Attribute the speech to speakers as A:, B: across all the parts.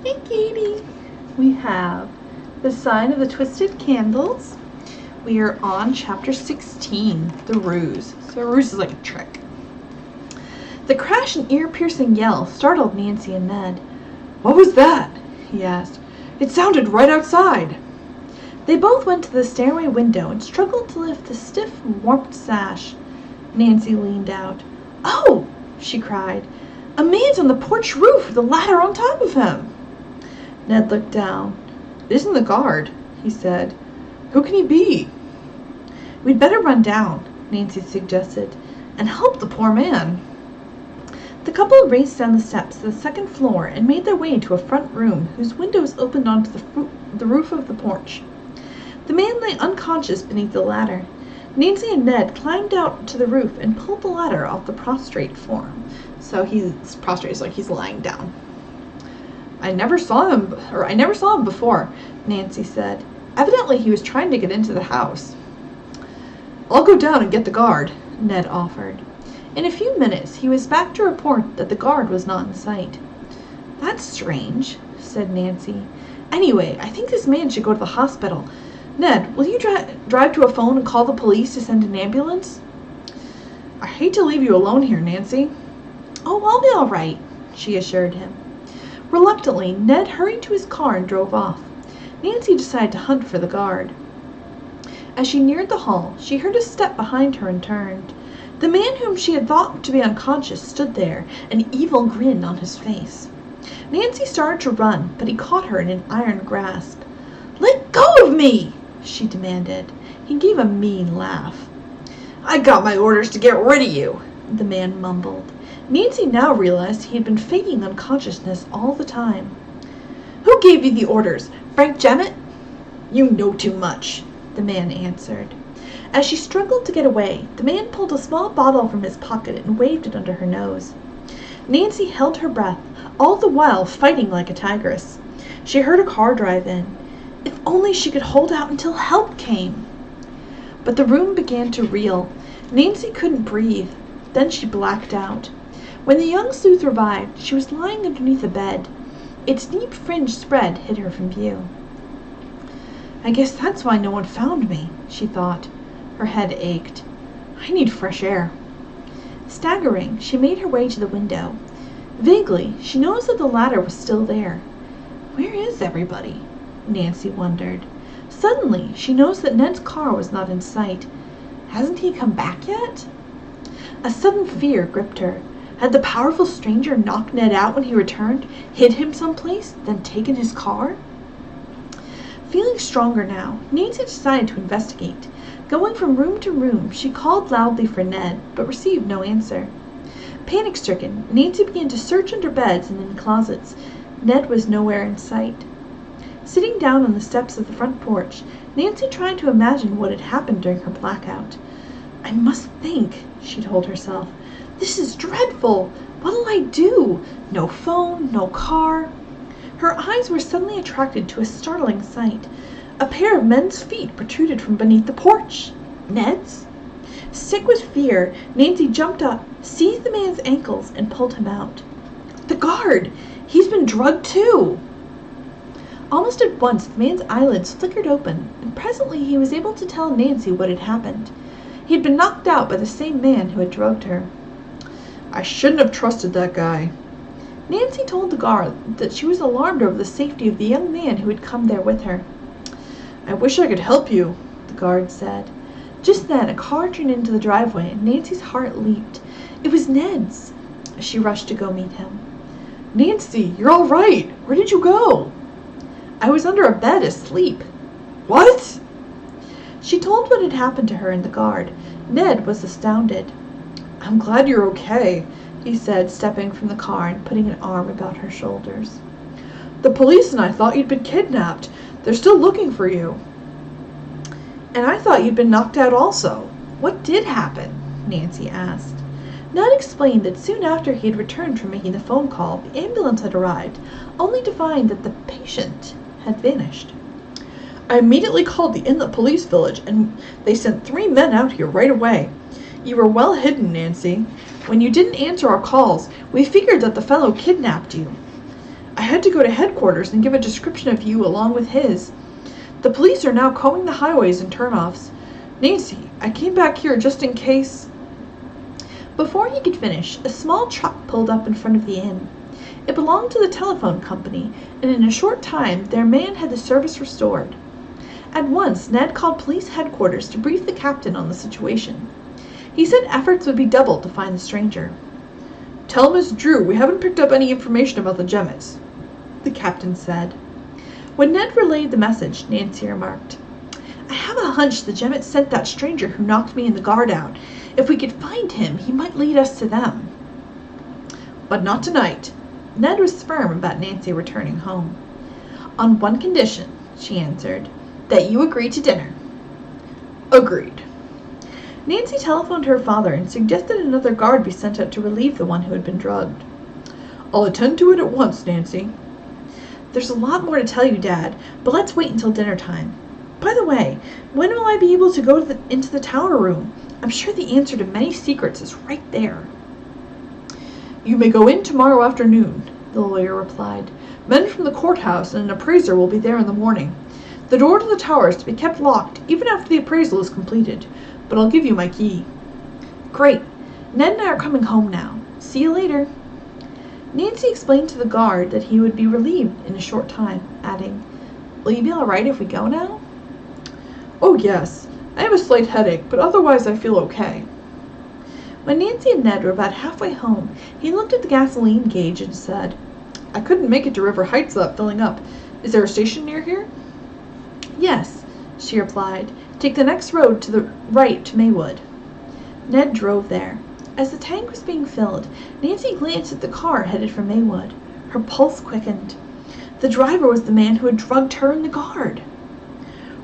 A: Hey, Katie. We have The Sign of the Twisted Candles. We are on chapter 16, The Ruse. So a ruse is like a trick. The crash and ear-piercing yell startled Nancy and Ned.
B: "What was that?"
A: he asked.
B: "It sounded right outside."
A: They both went to the stairway window and struggled to lift the stiff, warped sash. Nancy leaned out. "Oh!" she cried. "A man's on the porch roof with a ladder on top of him." Ned looked down.
B: "It isn't the guard," he said. "Who can he be?"
A: "We'd better run down," Nancy suggested, "and help the poor man." The couple raced down the steps to the second floor and made their way to a front room whose windows opened onto the roof of the porch. The man lay unconscious beneath the ladder. Nancy and Ned climbed out to the roof and pulled the ladder off the prostrate form. So he's prostrate, like he's lying down. I never saw him before, Nancy said. Evidently he was trying to get into the house.
B: "I'll go down and get the guard,"
A: Ned offered. In a few minutes he was back to report that the guard was not in sight. "That's strange," said Nancy. "Anyway, I think this man should go to the hospital. Ned, will you drive to a phone and call the police to send an ambulance?"
B: "I hate to leave you alone here, Nancy."
A: "Oh, I'll be all right," she assured him. Reluctantly, Ned hurried to his car and drove off. Nancy decided to hunt for the guard. As she neared the hall, she heard a step behind her and turned. The man whom she had thought to be unconscious stood there, an evil grin on his face. Nancy started to run, but he caught her in an iron grasp. "Let go of me!" she demanded. He gave a mean laugh.
B: "I got my orders to get rid of you,"
A: the man mumbled. Nancy now realized he had been faking unconsciousness all the time. "Who gave you the orders? Frank Jemmett?"
B: "You know too much,"
A: the man answered. As she struggled to get away, the man pulled a small bottle from his pocket and waved it under her nose. Nancy held her breath, all the while fighting like a tigress. She heard a car drive in. If only she could hold out until help came. But the room began to reel. Nancy couldn't breathe. Then she blacked out. When the young sleuth revived, she was lying underneath a bed. Its deep fringed spread hid her from view. "I guess that's why no one found me," she thought. Her head ached. "I need fresh air." Staggering, she made her way to the window. Vaguely, she noticed that the ladder was still there. Where is everybody? Nancy wondered. Suddenly, she noticed that Ned's car was not in sight. Hasn't he come back yet? A sudden fear gripped her. Had the powerful stranger knocked Ned out when he returned, hid him someplace, then taken his car? Feeling stronger now, Nancy decided to investigate. Going from room to room, she called loudly for Ned, but received no answer. Panic-stricken, Nancy began to search under beds and in closets. Ned was nowhere in sight. Sitting down on the steps of the front porch, Nancy tried to imagine what had happened during her blackout. "I must think," she told herself. "This is dreadful. What'll I do? No phone, no car." Her eyes were suddenly attracted to a startling sight. A pair of men's feet protruded from beneath the porch. Ned's? Sick with fear, Nancy jumped up, seized the man's ankles, and pulled him out. "The guard! He's been drugged too!" Almost at once the man's eyelids flickered open, and presently he was able to tell Nancy what had happened. He had been knocked out by the same man who had drugged her.
B: "I shouldn't have trusted that guy."
A: Nancy told the guard that she was alarmed over the safety of the young man who had come there with her.
B: "I wish I could help you," the guard said.
A: Just then a car turned into the driveway and Nancy's heart leaped. It was Ned's. She rushed to go meet him.
B: "Nancy, you're all right. Where did you go?"
A: "I was under a bed asleep."
B: "What?"
A: She told what had happened to her and the guard. Ned was astounded.
B: "I'm glad you're okay,"
A: he said, stepping from the car and putting an arm about her shoulders.
B: "The police and I thought you'd been kidnapped. They're still looking for you."
A: "And I thought you'd been knocked out also. What did happen?" Nancy asked. Ned explained that soon after he had returned from making the phone call, the ambulance had arrived, only to find that the patient had vanished.
B: "I immediately called the Inlet Police Village, and they sent 3 men out here right away. You were well hidden, Nancy. When you didn't answer our calls, we figured that the fellow kidnapped you." I had to go to headquarters and give a description of you along with his. The police are now combing the highways and turnoffs. Nancy, I came back here just in case."
A: Before he could finish, a small truck pulled up in front of the inn. It belonged to the telephone company, and in a short time their man had the service restored. At once Ned called police headquarters to brief the captain on the situation. He said efforts would be doubled to find the stranger.
B: "Tell Miss Drew we haven't picked up any information about the Jemmets," the captain said.
A: When Ned relayed the message, Nancy remarked, "I have a hunch the Jemmets sent that stranger who knocked me and the guard out. If we could find him, he might lead us to them."
B: "But not tonight."
A: Ned was firm about Nancy returning home. "On one condition," she answered, "that you agree to dinner."
B: "Agreed."
A: Nancy telephoned her father and suggested another guard be sent out to relieve the one who had been drugged.
B: "I'll attend to it at once, Nancy."
A: "There's a lot more to tell you, Dad, but let's wait until dinner time. By the way, when will I be able to go into the tower room? I'm sure the answer to many secrets is right there."
B: "You may go in tomorrow afternoon," the lawyer replied. "Men from the courthouse and an appraiser will be there in the morning. The door to the tower is to be kept locked even after the appraisal is completed, but I'll give you my key."
A: "Great. Ned and I are coming home now. See you later." Nancy explained to the guard that he would be relieved in a short time, adding, "Will you be all right if we go now?"
B: "Oh, yes. I have a slight headache, but otherwise I feel okay."
A: When Nancy and Ned were about halfway home, he looked at the gasoline gauge and said,
B: "I couldn't make it to River Heights without filling up. Is there a station near here?"
A: "Yes," she replied. "Take the next road to the right to Maywood." Ned drove there. As the tank was being filled, Nancy glanced at the car headed for Maywood. Her pulse quickened. The driver was the man who had drugged her and the guard.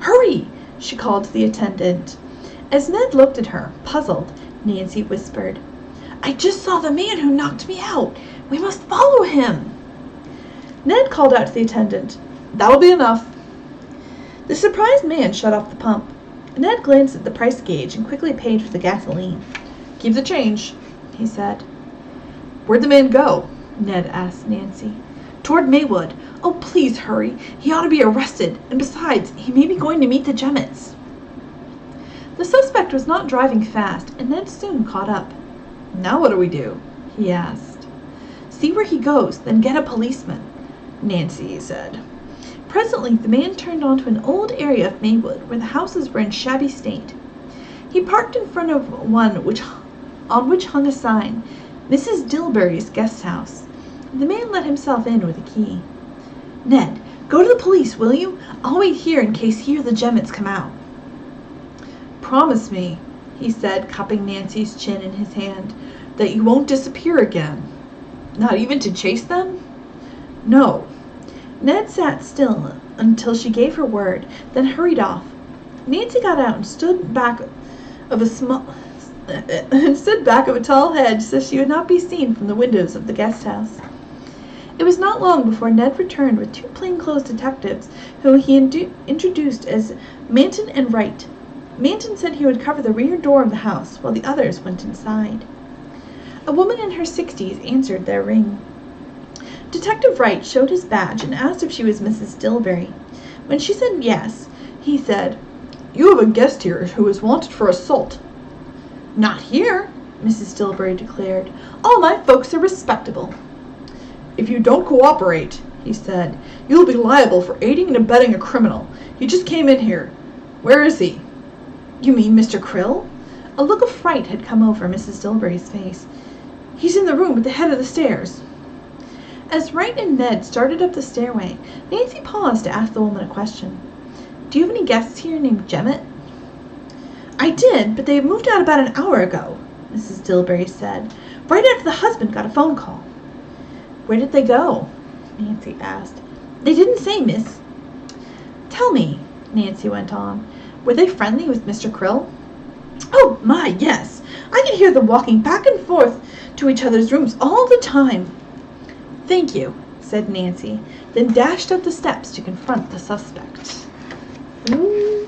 A: "Hurry!" she called to the attendant. As Ned looked at her, puzzled, Nancy whispered, "I just saw the man who knocked me out. We must follow him." Ned called out to the attendant, "That'll be enough." The surprised man shut off the pump. Ned glanced at the price gauge and quickly paid for the gasoline.
B: "Keep the change,"
A: he said.
B: "Where'd the man go?"
A: Ned asked Nancy. "Toward Maywood. Oh, please hurry. He ought to be arrested, and besides, he may be going to meet the Jemmets." The suspect was not driving fast, and Ned soon caught up.
B: "Now what do we do?"
A: he asked. "See where he goes, then get a policeman,"
B: Nancy said.
A: Presently the man turned onto an old area of Maywood where the houses were in shabby state. He parked in front of one on which hung a sign, "Mrs. Dilberry's Guest House." The man let himself in with a key. "Ned, go to the police, will you? I'll wait here in case he or the Jemmets come out."
B: "Promise me," he said, cupping Nancy's chin in his hand, "that you won't disappear again. Not even to chase them?"
A: "No." Ned sat still until she gave her word, then hurried off. Nancy got out and stood back of a tall hedge so she would not be seen from the windows of the guest house. It was not long before Ned returned with two plainclothes detectives who he introduced as Manton and Wright. Manton said he would cover the rear door of the house while the others went inside. A woman in her 60s answered their ring. Detective Wright showed his badge and asked if she was Mrs. Dilberry. When she said yes, he said, "You have a guest here who is wanted for assault." "Not here," Mrs. Dilberry declared. "All my folks are respectable."
B: "If you don't cooperate," he said, "you'll be liable for aiding and abetting a criminal. He just came in here. Where is he?"
A: "You mean Mr. Krill?" A look of fright had come over Mrs. Dilberry's face. "He's in the room at the head of the stairs." As Wright and Ned started up the stairway, Nancy paused to ask the woman a question. "Do you have any guests here named Jemmett?" "I did, but they have moved out about an hour ago," Mrs. Dilberry said, "right after the husband got a phone call." "Where did they go?" Nancy asked. "They didn't say, miss." "Tell me," Nancy went on, "were they friendly with Mr. Krill?" "Oh, my, yes. I could hear them walking back and forth to each other's rooms all the time." "Thank you," said Nancy, then dashed up the steps to confront the suspect. Ooh.